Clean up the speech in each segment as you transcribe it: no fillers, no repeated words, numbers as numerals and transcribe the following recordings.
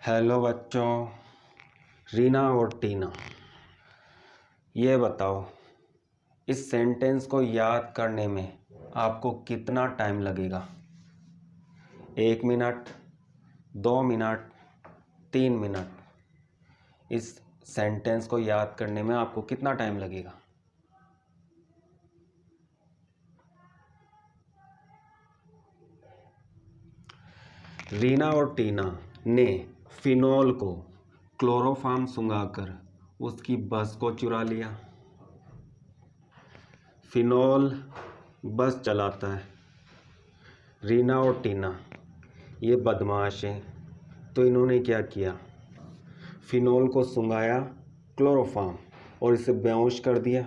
Hello बच्चों, रीना और टीना, ये बताओ इस सेंटेंस को याद करने में आपको कितना टाइम लगेगा? 1 मिनट, 2 मिनट, 3 मिनट? इस सेंटेंस को याद करने में आपको कितना टाइम लगेगा? रीना और टीना ने फिनोल को क्लोरोफॉर्म सुंघाकर उसकी बस को चुरा लिया। फिनोल बस चलाता है। रीना और टीना ये बदमाश हैं, तो इन्होंने क्या किया? फिनोल को सुंघाया क्लोरोफॉर्म और इसे बेहोश कर दिया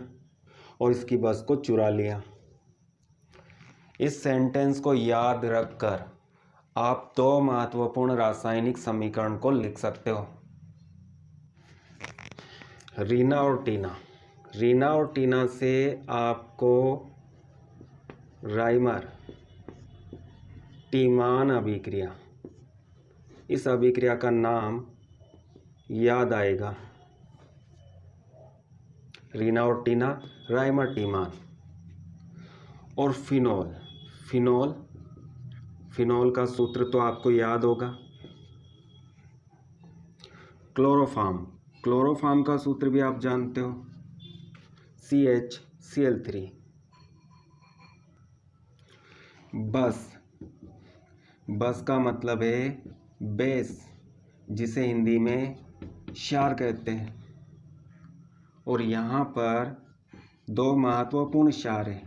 और इसकी बस को चुरा लिया। इस सेंटेंस को याद रखकर आप 2 महत्वपूर्ण रासायनिक समीकरण को लिख सकते हो। रीना और टीना से आपको राइमर टीमान अभिक्रिया, इस अभिक्रिया का नाम याद आएगा। रीना और टीना, राइमर टीमान। और फिनोल का सूत्र तो आपको याद होगा। क्लोरोफॉर्म का सूत्र भी आप जानते हो, CHCl3। बस का मतलब है बेस, जिसे हिंदी में क्षार कहते हैं। और यहाँ पर 2 महत्वपूर्ण क्षार हैं,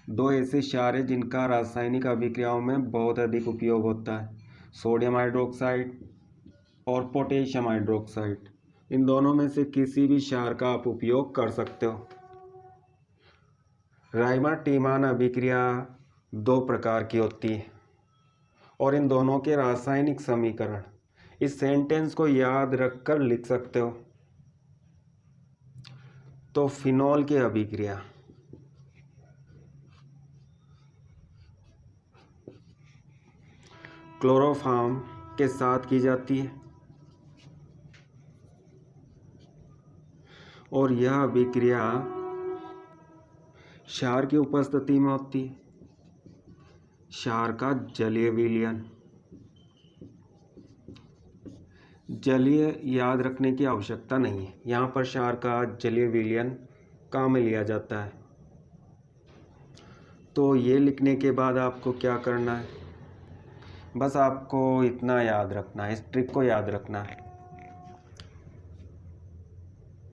2 ऐसे क्षार हैं जिनका रासायनिक अभिक्रियाओं में बहुत अधिक उपयोग होता है, सोडियम हाइड्रोक्साइड और पोटेशियम हाइड्रोक्साइड। इन दोनों में से किसी भी क्षार का आप उपयोग कर सकते हो। राइमर टीमान अभिक्रिया 2 प्रकार की होती है और इन दोनों के रासायनिक समीकरण इस सेंटेंस को याद रखकर लिख सकते हो। तो फिनोल की अभिक्रिया क्लोरोफॉर्म के साथ की जाती है और यह अभिक्रिया क्षार की उपस्थिति में होती है, क्षार का जलीय विलयन। जलीय याद रखने की आवश्यकता नहीं है, यहाँ पर क्षार का जलीय विलयन काम में लिया जाता है। तो ये लिखने के बाद आपको क्या करना है? बस आपको इतना याद रखना है, इस ट्रिक को याद रखना है।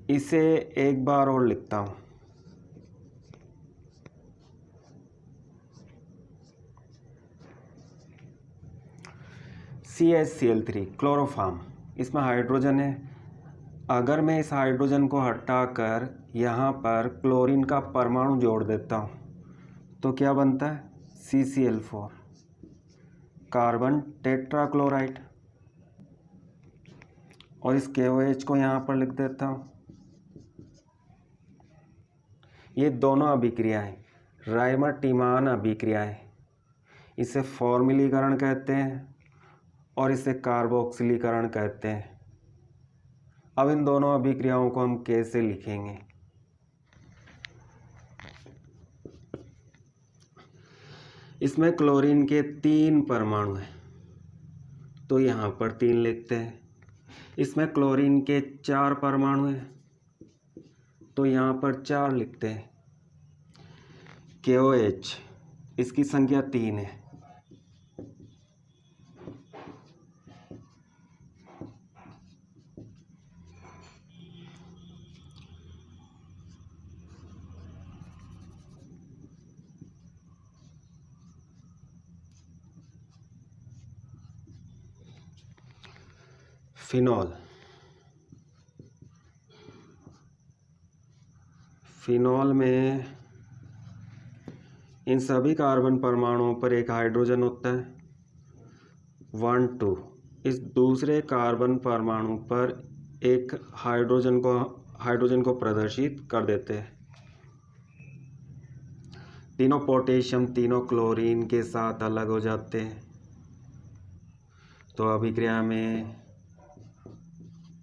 इसे एक बार और लिखता हूँ। CHCl3 क्लोरोफॉर्म, इसमें हाइड्रोजन है। अगर मैं इस हाइड्रोजन को हटाकर यहाँ पर क्लोरीन का परमाणु जोड़ देता हूँ तो क्या बनता है? CCl4 carbon tetrachloride. और इस KOH को यहाँ पर लिख देता हूँ। ये दोनों अभिक्रियाएं राइमर टीमान अभिक्रियाएं, इसे फॉर्मिलीकरण कहते हैं और इसे कार्बोक्सिलीकरण कहते हैं। अब इन दोनों अभिक्रियाओं को हम कैसे लिखेंगे? इसमें क्लोरीन के 3 परमाणु हैं, तो यहाँ पर 3 लिखते हैं। इसमें क्लोरीन के 4 परमाणु हैं, तो यहाँ पर 4 लिखते हैं। KOH, इसकी संख्या 3 है। फिनोल में इन सभी कार्बन परमाणुओं पर एक हाइड्रोजन होता है, 1 2। इस दूसरे कार्बन परमाणु पर एक हाइड्रोजन को प्रदर्शित कर देते हैं। तीनों पोटेशियम, तीनों क्लोरीन के साथ अलग हो जाते हैं। तो अभिक्रिया में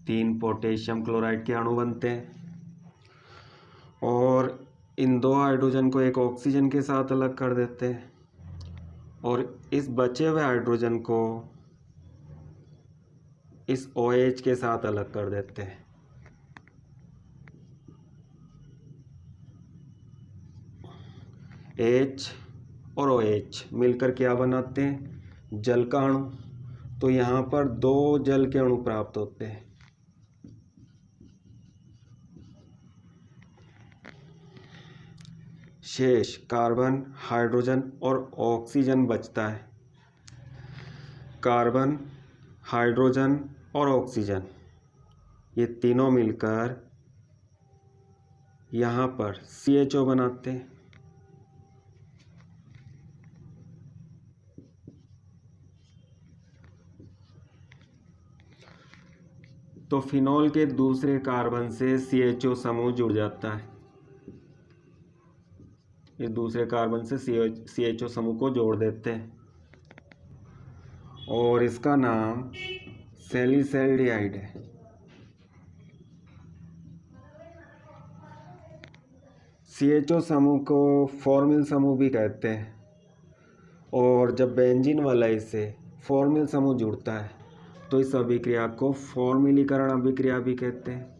3 पोटेशियम क्लोराइड के अणु बनते हैं और इन 2 हाइड्रोजन को एक ऑक्सीजन के साथ अलग कर देते हैं और इस बचे हुए हाइड्रोजन को इस OH के साथ अलग कर देते हैं। H और OH मिलकर क्या बनाते हैं? जल का अणु। तो यहाँ पर 2 जल के अणु प्राप्त होते हैं। शेष कार्बन, हाइड्रोजन और ऑक्सीजन बचता है। कार्बन, हाइड्रोजन और ऑक्सीजन ये तीनों मिलकर यहाँ पर CHO बनाते हैं। तो फिनॉल के दूसरे कार्बन से CHO समूह जुड़ जाता है। ये दूसरे कार्बन से CHO समूह को जोड़ देते हैं और इसका नाम सैलिसैल्डिहाइड है। CHO समूह को फॉर्मिल समूह भी कहते हैं और जब बेंजीन वाला इससे फॉर्मिल समूह जुड़ता है तो इस अभिक्रिया को फॉर्मिलीकरण अभिक्रिया भी कहते हैं।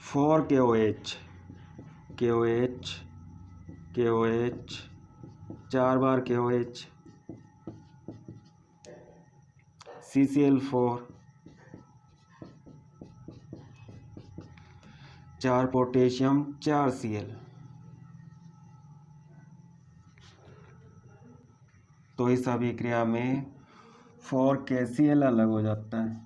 For KOH, KOH, KOH, 4 bar KOH, CCl4, 4 potassium, 4 Cl। तो इस अभिक्रिया में 4 KCl अलग हो जाता है।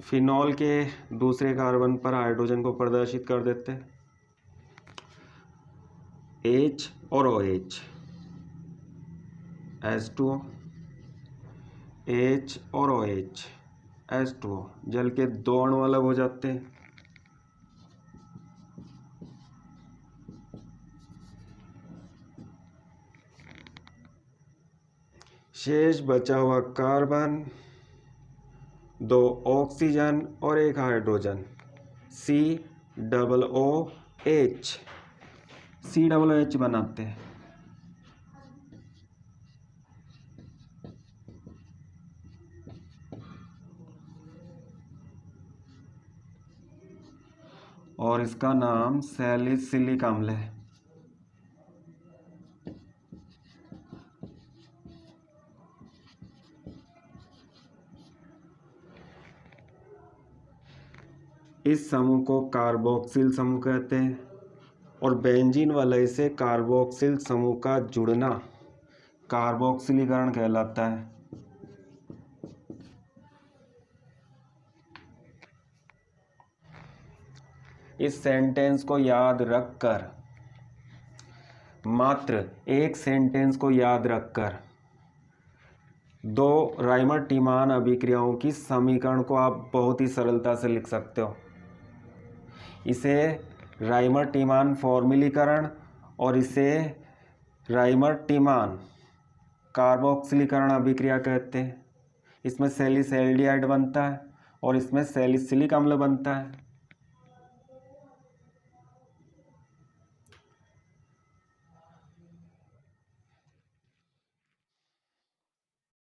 फिनॉल के दूसरे कार्बन पर हाइड्रोजन को प्रदर्शित कर देते हैं। H और OH, H2O, H और OH, H2O, जल के 2 अणु अलग हो जाते हैं। शेष बचा हुआ कार्बन, 2 ऑक्सीजन और 1 हाइड्रोजन, COOH बनाते हैं। और इसका नाम सैलिसिलिक अम्ल है। इस समूह को कार्बोक्सिल समूह कहते हैं और बेंजीन वाले से कार्बोक्सिल समूह का जुड़ना कार्बोक्सिलीकरण कहलाता है। इस सेंटेंस को याद रखकर, मात्र एक सेंटेंस को याद रखकर 2 राइमर-टीमान अभिक्रियाओं की समीकरण को आप बहुत ही सरलता से लिख सकते हो। इसे राइमर-टीमान फॉर्मिलीकरण और इसे राइमर-टीमान कार्बोक्सिलीकरण अभिक्रिया कहते हैं। इसमें सैलिसैल्डिहाइड बनता है और इसमें सैलिसिलिक अम्ल बनता है।